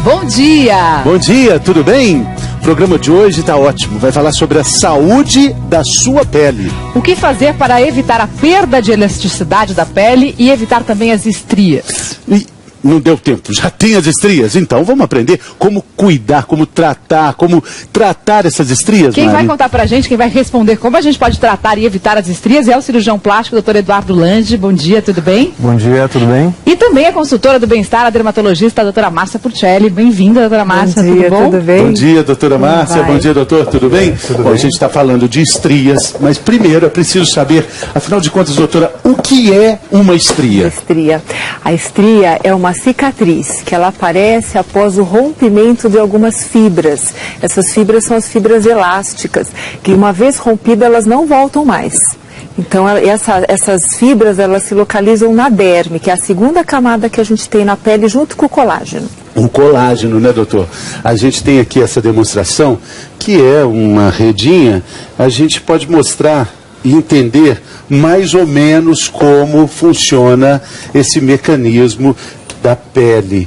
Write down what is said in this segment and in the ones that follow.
Bom dia! Bom dia, tudo bem? O programa de hoje está ótimo, vai falar sobre a saúde da sua pele. O que fazer para evitar a perda de elasticidade da pele e evitar também as estrias? Não deu tempo, já tem as estrias? Então vamos aprender como cuidar, como tratar essas estrias, Quem Mari? vai contar pra gente, quem vai responder como a gente pode tratar e evitar as estrias é o cirurgião plástico, Dr. Eduardo Lange. Bom dia, tudo bem? Bom dia, tudo bem? E também a consultora do bem-estar, a dermatologista, a doutora Márcia Purcelli. Bem-vinda, doutora Márcia, Bom dia, tudo bom? tudo bem? Bom dia, doutora Márcia. Bom dia, doutor. Tudo bem? Bom, a gente está falando de estrias, mas primeiro é preciso saber, afinal de contas, doutora, o que é uma estria? Estria. A estria é uma cicatriz que ela aparece após o rompimento de algumas fibras. Essas fibras são as fibras elásticas, que uma vez rompidas elas não voltam mais. Então, essas fibras, elas se localizam na derme, que é a segunda camada que a gente tem na pele, junto com o colágeno. Um colágeno, né, doutor? A gente tem aqui essa demonstração, que é uma redinha. A gente pode mostrar e entender mais ou menos como funciona esse mecanismo da pele.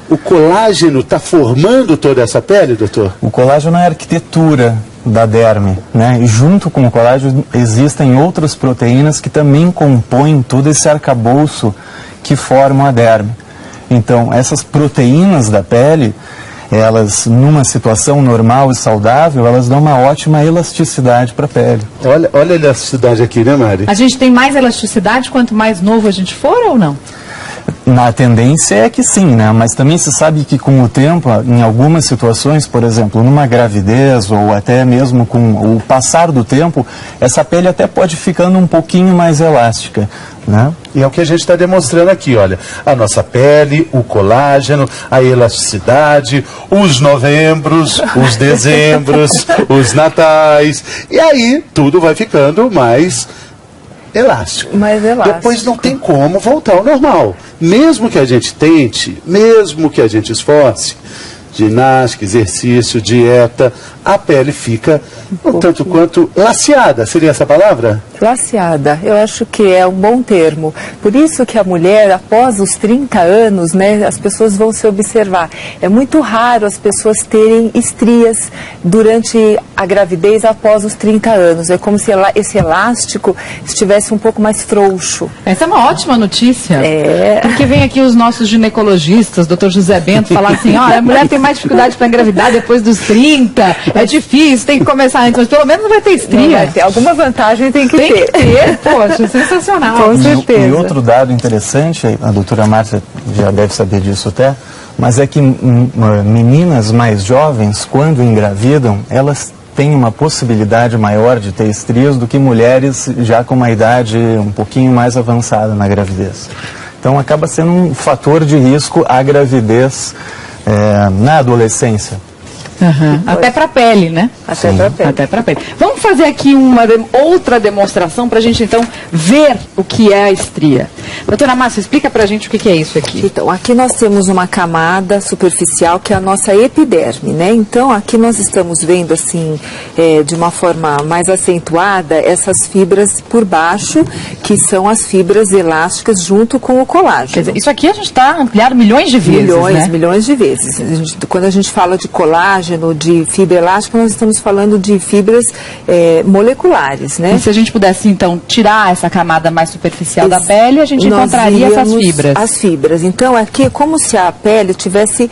O colágeno está formando toda essa pele, doutor? O colágeno é a arquitetura da derme, né? E junto com o colágeno existem outras proteínas que também compõem todo esse arcabouço que formam a derme. Então, essas proteínas da pele, elas, numa situação normal e saudável, elas dão uma ótima elasticidade para a pele. Olha a elasticidade aqui, né, Mari? A gente tem mais elasticidade quanto mais novo a gente for ou não? Na tendência é que sim, né? Mas também se sabe que com o tempo, em algumas situações, por exemplo, numa gravidez ou até mesmo com o passar do tempo, essa pele até pode ficando um pouquinho mais elástica, né? E é o que a gente está demonstrando aqui, olha. A nossa pele, o colágeno, a elasticidade, os novembros, os dezembros, os natais. E aí tudo vai ficando mais elástico. Mais elástico. Depois não tem como voltar ao normal. Mesmo que a gente tente, mesmo que a gente esforce, ginástica, exercício, dieta, a pele fica um tanto quanto laceada. Seria essa a palavra? Laceada, eu acho que é um bom termo. Por isso que a mulher, após os 30 anos, né, as pessoas vão se observar. É muito raro as pessoas terem estrias durante a gravidez após os 30 anos. É como se esse elástico estivesse um pouco mais frouxo. Essa é uma ótima notícia. É. Porque vem aqui os nossos ginecologistas, doutor José Bento, falar assim, olha, a mulher tem mais dificuldade para engravidar depois dos 30, é difícil, tem que começar antes, mas pelo menos não vai ter estria. Não vai ter. Alguma vantagem tem que ter. Poxa, sensacional. Com certeza. E outro dado interessante, a doutora Márcia já deve saber disso até, mas é que meninas mais jovens, quando engravidam, elas têm uma possibilidade maior de ter estrias do que mulheres já com uma idade um pouquinho mais avançada na gravidez. Então acaba sendo um fator de risco a gravidez na adolescência. Uhum. Até para a pele, né? Até para a pele. Até para a pele. Vamos fazer aqui outra demonstração para a gente, então, ver o que é a estria. Doutora Márcia, explica para a gente o que é isso aqui. Então, aqui nós temos uma camada superficial que é a nossa epiderme, né? Então, aqui nós estamos vendo, assim, de uma forma mais acentuada, essas fibras por baixo, que são as fibras elásticas junto com o colágeno. Quer dizer, isso aqui a gente está ampliado milhões de vezes, né? Milhões de vezes. Quando a gente fala de colágeno, de fibra elástica, nós estamos falando de fibras moleculares, né? E se a gente pudesse, então, tirar essa camada mais superficial da pele, a gente encontraria essas fibras. As fibras. Então, aqui é como se a pele tivesse,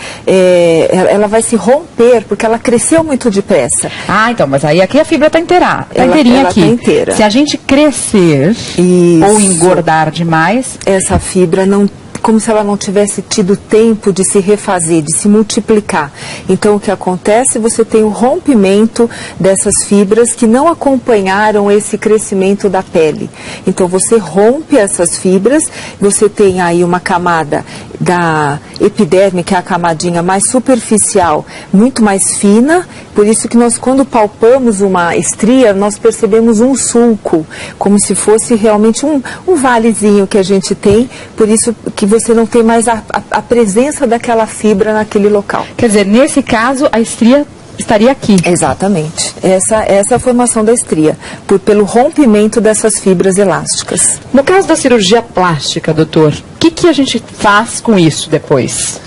ela vai se romper, porque ela cresceu muito depressa. Ah, então, mas aí aqui a fibra está inteira, inteirinha aqui. Tá inteira. Se a gente crescer ou engordar demais, essa fibra não, como se ela não tivesse tido tempo de se refazer, de se multiplicar. Então, o que acontece? Você tem o rompimento dessas fibras que não acompanharam esse crescimento da pele. Então, você rompe essas fibras, você tem aí uma camada da epiderme, que é a camadinha mais superficial, muito mais fina. Por isso que nós, quando palpamos uma estria, nós percebemos um sulco, como se fosse realmente um valezinho que a gente tem. Por isso que você não tem mais a presença daquela fibra naquele local. Quer dizer, nesse caso, a estria estaria aqui. Exatamente. Essa é a formação da estria, pelo rompimento dessas fibras elásticas. No caso da cirurgia plástica, doutor, o que a gente faz com isso depois?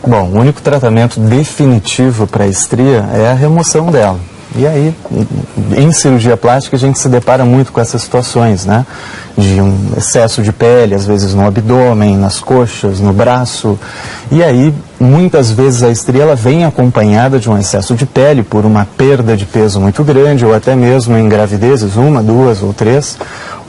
Bom, o único tratamento definitivo para a estria é a remoção dela. E aí, em cirurgia plástica, a gente se depara muito com essas situações, né? De um excesso de pele, às vezes no abdômen, nas coxas, no braço. E aí, muitas vezes a estria ela vem acompanhada de um excesso de pele por uma perda de peso muito grande, ou até mesmo em gravidezes, 1, 2 ou 3,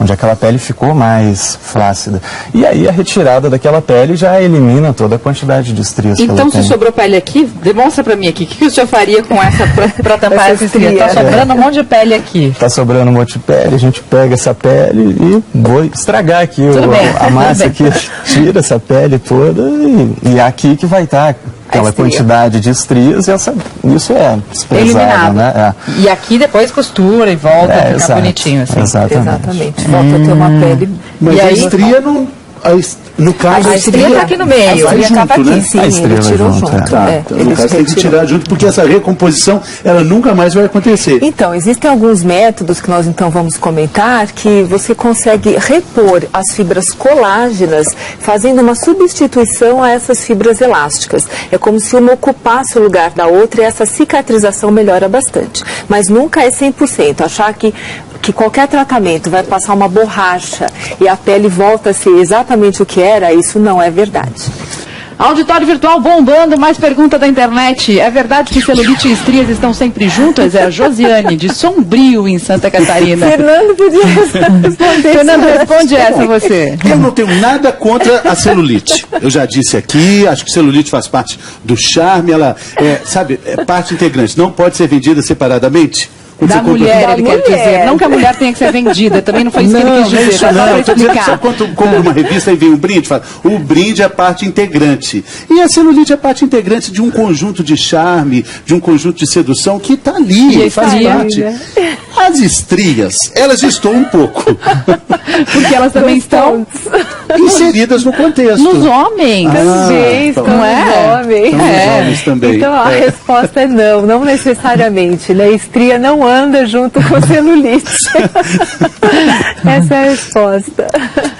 onde aquela pele ficou mais flácida. E aí a retirada daquela pele já elimina toda a quantidade de estrias que ela Então, tem. se sobrou pele aqui, demonstra pra mim aqui, o que o senhor faria com essa pra tampar essa estria? Tá sobrando um monte de pele aqui. Está sobrando um monte de pele, a gente pega essa pele e vou estragar aqui a massa aqui, tira essa pele toda e é aqui que vai estar aquela quantidade de estrias e isso é desprezado, né? E aqui depois costura e volta a ficar bonitinho assim. Exatamente. Volta a ter uma pele. Mas E a aí, estria não... No caso, a estria está aqui no meio. A estria estava aqui, né? sim, A estria ele tirou junto, junto. Então, no caso, tem que tirar junto, porque essa recomposição, ela nunca mais vai acontecer. Então, existem alguns métodos que nós então vamos comentar que você consegue repor as fibras colágenas fazendo uma substituição a essas fibras elásticas. É como se uma ocupasse o lugar da outra e essa cicatrização melhora bastante. Mas nunca é 100%. Achar que qualquer tratamento vai passar uma borracha e a pele volta a ser exatamente o que era, isso não é verdade. Auditório virtual bombando, mais pergunta da internet. É verdade que celulite e estrias estão sempre juntas? É a Josiane, de Sombrio, em Santa Catarina. Fernando podia responder. Fernando, responde essa você. Eu não tenho nada contra a celulite. Eu já disse aqui, acho que celulite faz parte do charme, ela é parte integrante. Não pode ser vendida separadamente. Da mulher, ele quer dizer. Não que a mulher tenha que ser vendida, também não foi isso que ele quis dizer. Isso não, para estou dizendo que explicar. só quando compra uma revista e vem um brinde, fala, o brinde é parte integrante. E a celulite é parte integrante de um conjunto de charme, de um conjunto de sedução que está ali, E faz estria, parte. As estrias, elas estão um pouco Porque elas também estão inseridas no contexto. nos homens. Também estão não é? nos homens. Estão nos homens também. Então a resposta é não necessariamente. Né? Estria não anda junto com celulite. Essa é a resposta.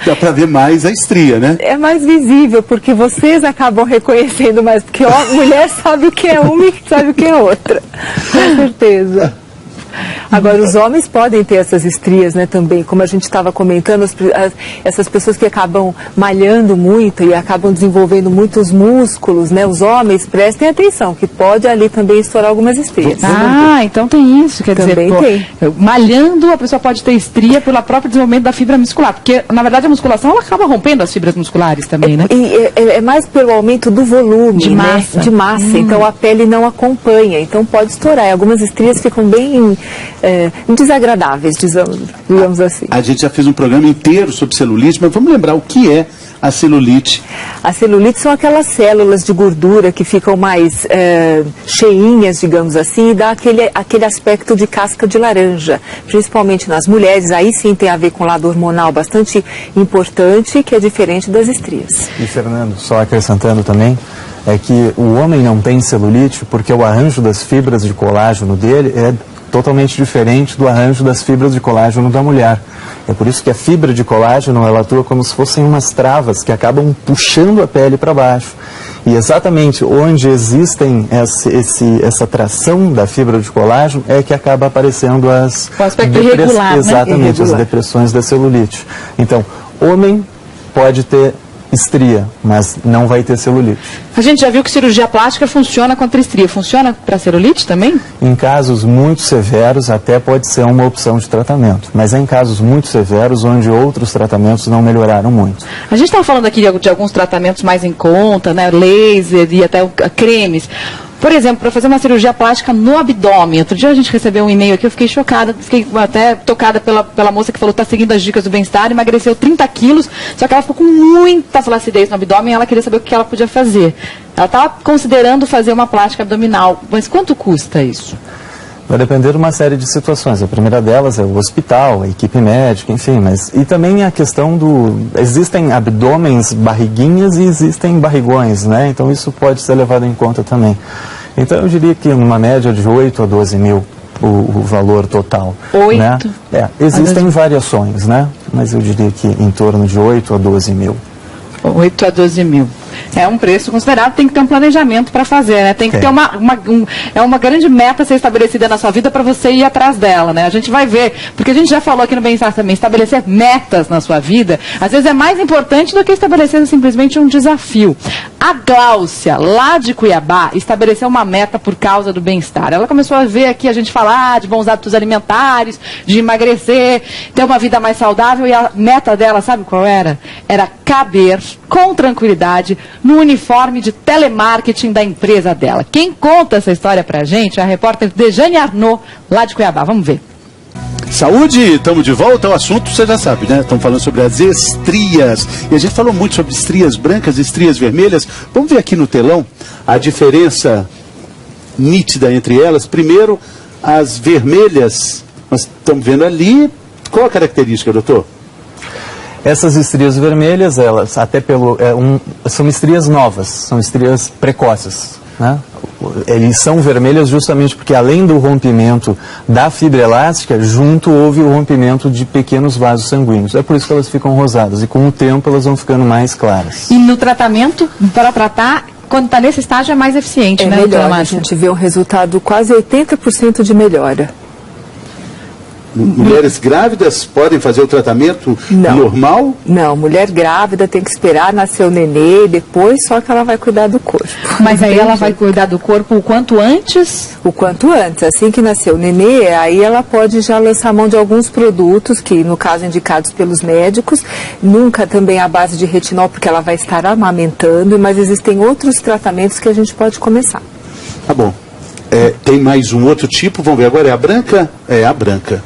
Dá para ver mais a estria, né? É mais visível, porque vocês acabam reconhecendo mais, porque mulher sabe o que é uma e sabe o que é outra. Com certeza. Agora, os homens podem ter essas estrias, né, também, como a gente estava comentando, essas pessoas que acabam malhando muito e acabam desenvolvendo muitos músculos, né, os homens, prestem atenção, que pode ali também estourar algumas estrias. Então tem isso, quer Também dizer, malhando a pessoa pode ter estria pelo próprio desenvolvimento da fibra muscular, porque na verdade a musculação ela acaba rompendo as fibras musculares também, né? E é mais pelo aumento do volume, De massa. né, de massa, então a pele não acompanha, então pode estourar, e algumas estrias ficam bem desagradáveis, digamos assim. A gente já fez um programa inteiro sobre celulite, mas vamos lembrar o que é a celulite. A celulite são aquelas células de gordura que ficam mais cheinhas, digamos assim, e dá aquele aspecto de casca de laranja, principalmente nas mulheres. Aí sim tem a ver com o lado hormonal bastante importante, que é diferente das estrias. E Fernando, só acrescentando também, é que o homem não tem celulite porque o arranjo das fibras de colágeno dele é totalmente diferente do arranjo das fibras de colágeno da mulher. É por isso que a fibra de colágeno ela atua como se fossem umas travas que acabam puxando a pele para baixo. E exatamente onde existem essa tração da fibra de colágeno é que acaba aparecendo O aspecto irregular, exatamente, né? as depressões da celulite. Então, homem pode ter estria, mas não vai ter celulite. A gente já viu que cirurgia plástica funciona contra estria. Funciona para celulite também? Em casos muito severos, até pode ser uma opção de tratamento, mas é em casos muito severos onde outros tratamentos não melhoraram muito. A gente estava falando aqui de alguns tratamentos mais em conta, né? Laser e até cremes. Por exemplo, para fazer uma cirurgia plástica no abdômen. Outro dia a gente recebeu um e-mail aqui, eu fiquei chocada, fiquei até tocada pela moça que falou que está seguindo as dicas do bem-estar, emagreceu 30 quilos, só que ela ficou com muita flacidez no abdômen e ela queria saber o que ela podia fazer. Ela estava considerando fazer uma plástica abdominal, mas quanto custa isso? Vai depender de uma série de situações. A primeira delas é o hospital, a equipe médica, enfim, e também a questão existem abdômenes, barriguinhas e existem barrigões, né? Então isso pode ser levado em conta também. Então eu diria que numa média de 8 a 12 mil o valor total. 8? Né? Existem variações, né? Mas eu diria que em torno de 8 a 12 mil. 8 a 12 mil. É um preço considerável, tem que ter um planejamento para fazer, né? Tem que ter uma grande meta a ser estabelecida na sua vida para você ir atrás dela, né? A gente vai ver, porque a gente já falou aqui no Bem-Estar também, estabelecer metas na sua vida, às vezes é mais importante do que estabelecer simplesmente um desafio. A Gláucia, lá de Cuiabá, estabeleceu uma meta por causa do bem-estar. Ela começou a ver aqui a gente falar de bons hábitos alimentares, de emagrecer, ter uma vida mais saudável, e a meta dela, sabe qual era? Era caber com tranquilidade no uniforme de telemarketing da empresa dela. Quem conta essa história pra gente é a repórter Dejane Arnaud, lá de Cuiabá. Vamos ver. Saúde, estamos de volta ao assunto, você já sabe, né? Estamos falando sobre as estrias. E a gente falou muito sobre estrias brancas e estrias vermelhas. Vamos ver aqui no telão a diferença nítida entre elas. Primeiro, as vermelhas, nós estamos vendo ali. Qual a característica, doutor? Essas estrias vermelhas, elas até são estrias novas, são estrias precoces, né? Eles são vermelhas justamente porque, além do rompimento da fibra elástica, junto houve o rompimento de pequenos vasos sanguíneos. É por isso que elas ficam rosadas e, com o tempo, elas vão ficando mais claras. E no tratamento, para tratar, quando está nesse estágio, é mais eficiente, né, doutora Márcia? A gente vê um resultado quase 80% de melhora. Mulheres grávidas podem fazer o tratamento normal? Não, mulher grávida tem que esperar nascer o nenê, depois só que ela vai cuidar do corpo. Mas aí ela vai cuidar do corpo o quanto antes? O quanto antes. Assim que nascer o nenê, aí ela pode já lançar mão de alguns produtos, que no caso indicados pelos médicos, nunca também à base de retinol, porque ela vai estar amamentando, mas existem outros tratamentos que a gente pode começar. Tá bom. Tem mais um outro tipo, vamos ver agora, é a branca? É a branca.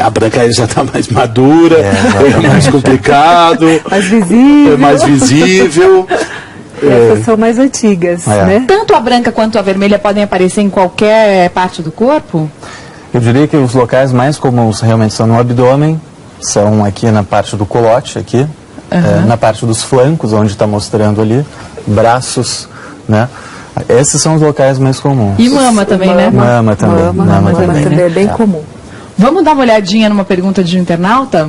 A branca aí já está mais madura, é mais complicado, mais visível. É mais visível. Essas são mais antigas, né? Tanto a branca quanto a vermelha podem aparecer em qualquer parte do corpo? Eu diria que os locais mais comuns realmente são no abdômen, são aqui na parte do colote, aqui, na parte dos flancos, onde está mostrando ali, braços, né? Esses são os locais mais comuns. E mama também, né? Mama também. Mama também é bem comum. Vamos dar uma olhadinha numa pergunta de um internauta?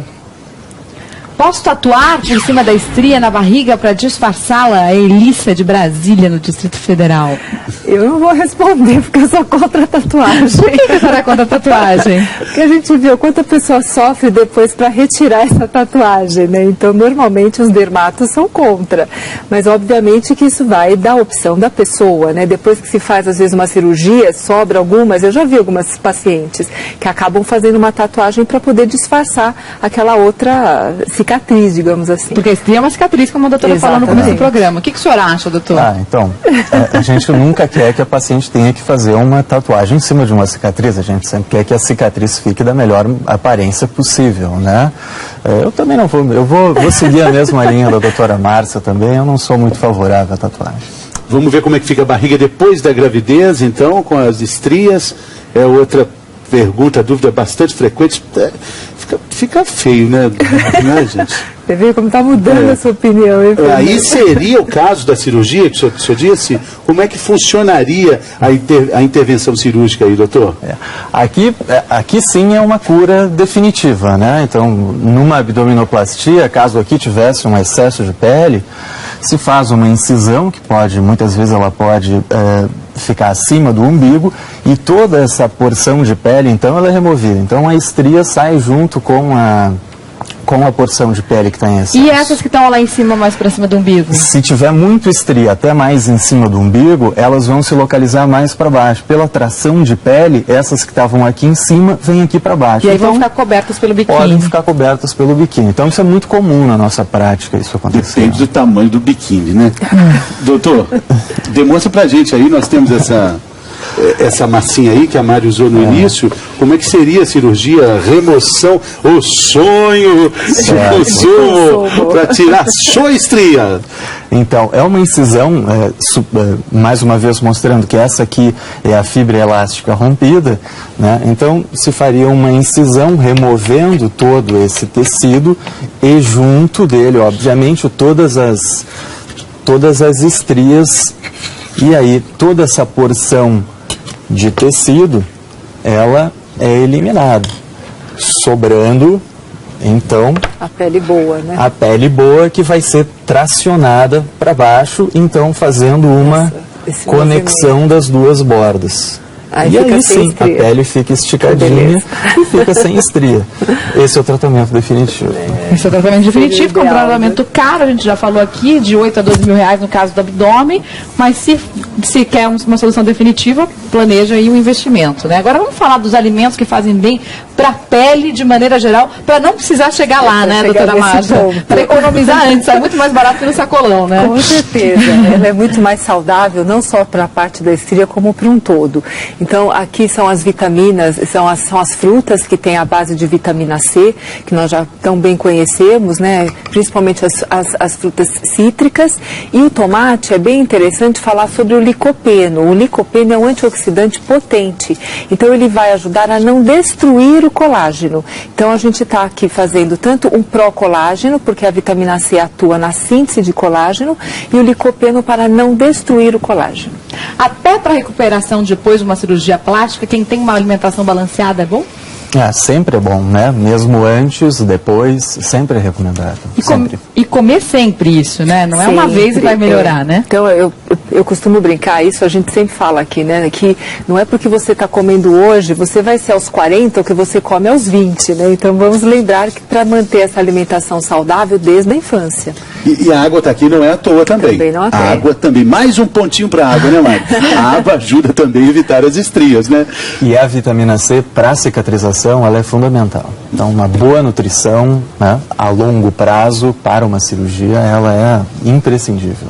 Posso tatuar por cima da estria na barriga para disfarçá-la? A Elissa de Brasília, no Distrito Federal. Eu não vou responder, porque eu sou contra a tatuagem. Por que você será contra a tatuagem? Porque a gente viu quanta pessoa sofre depois para retirar essa tatuagem, né? Então, normalmente, os dermatos são contra. Mas, obviamente, que isso vai da opção da pessoa, né? Depois que se faz, às vezes, uma cirurgia, sobra algumas. Eu já vi algumas pacientes que acabam fazendo uma tatuagem para poder disfarçar aquela outra cicatriz, digamos assim. Porque estria é uma cicatriz, como a doutora falou no começo do programa. O que o senhor acha, doutor? Então, a gente nunca quer que a paciente tenha que fazer uma tatuagem em cima de uma cicatriz. A gente sempre quer que a cicatriz fique da melhor aparência possível, né? Eu também não vou, eu vou seguir a mesma linha da doutora Márcia também. Eu não sou muito favorável à tatuagem. Vamos ver como é que fica a barriga depois da gravidez, então, com as estrias. É outra pergunta, dúvida bastante frequente. Fica feio, né, gente? Você vê como está mudando a sua opinião. Aí seria o caso da cirurgia, que o senhor disse? Como é que funcionaria a intervenção cirúrgica aí, doutor? Aqui sim é uma cura definitiva, né? Então, numa abdominoplastia, caso aqui tivesse um excesso de pele, se faz uma incisão, que muitas vezes ela pode ficar acima do umbigo, e toda essa porção de pele, então, ela é removida. Então, a estria sai junto com a porção de pele que está em excesso. E essas que estão lá em cima, mais para cima do umbigo? Se tiver muito estria, até mais em cima do umbigo, elas vão se localizar mais para baixo. Pela tração de pele, essas que estavam aqui em cima, vêm aqui para baixo. E aí então, vão ficar cobertas pelo biquíni? Podem ficar cobertas pelo biquíni. Então, isso é muito comum na nossa prática, isso acontecer. Depende do tamanho do biquíni, né? Doutor, demonstra pra gente aí, nós temos essa massinha aí que a Mari usou no início. Como é que seria a cirurgia, remoção, o sonho de consumo para tirar sua estria? Então, é uma incisão, mais uma vez mostrando que essa aqui é a fibra elástica rompida, né? Então, se faria uma incisão removendo todo esse tecido e junto dele, obviamente, todas as estrias, e aí toda essa porção de tecido, ela é eliminada, sobrando Então, A pele boa, né? a pele boa que vai ser tracionada para baixo, então fazendo uma esse conexão das duas bordas. Aí E fica aí sem sim, a estria. pele fica esticadinha e fica sem estria. Esse é o tratamento definitivo. Esse é o tratamento definitivo, que é um ideal, tratamento caro, a gente já falou aqui, de 8 a 12 mil reais no caso do abdômen, mas se quer uma solução definitiva, planeja aí um investimento, né? Agora vamos falar dos alimentos que fazem bem para a pele de maneira geral, para não precisar chegar lá, né, chegar doutora nesse Márcia? ponto. Para economizar antes, é muito mais barato que no sacolão, né? Com certeza, ela é muito mais saudável, não só para a parte da estria, como para um todo. Então, aqui são as vitaminas, são as frutas que têm a base de vitamina C, que nós já tão bem conhecemos, né? Principalmente as frutas cítricas. E o tomate, é bem interessante falar sobre o licopeno. O licopeno é um antioxidante potente, então ele vai ajudar a não destruir o colágeno. Então, a gente está aqui fazendo tanto um pró-colágeno, porque a vitamina C atua na síntese de colágeno, e o licopeno para não destruir o colágeno. Até para recuperação depois de uma cirurgia plástica, quem tem uma alimentação balanceada é bom? Sempre é bom, né? Mesmo antes, depois, sempre é recomendável. Sempre. E comer sempre isso, né? Não é uma vez e vai melhorar, né? Então, eu costumo brincar, isso a gente sempre fala aqui, né? Que não é porque você está comendo hoje, você vai ser aos 40 o que você come aos 20, né? Então, vamos lembrar que para manter essa alimentação saudável desde a infância. E a água está aqui não é à toa também. Também não é à toa. A água também, mais um pontinho para a água, né, Mário? A água ajuda também a evitar as estrias, né? E a vitamina C, para cicatrização, ela é fundamental. Então, uma boa nutrição, né, a longo prazo, para uma cirurgia, ela é imprescindível.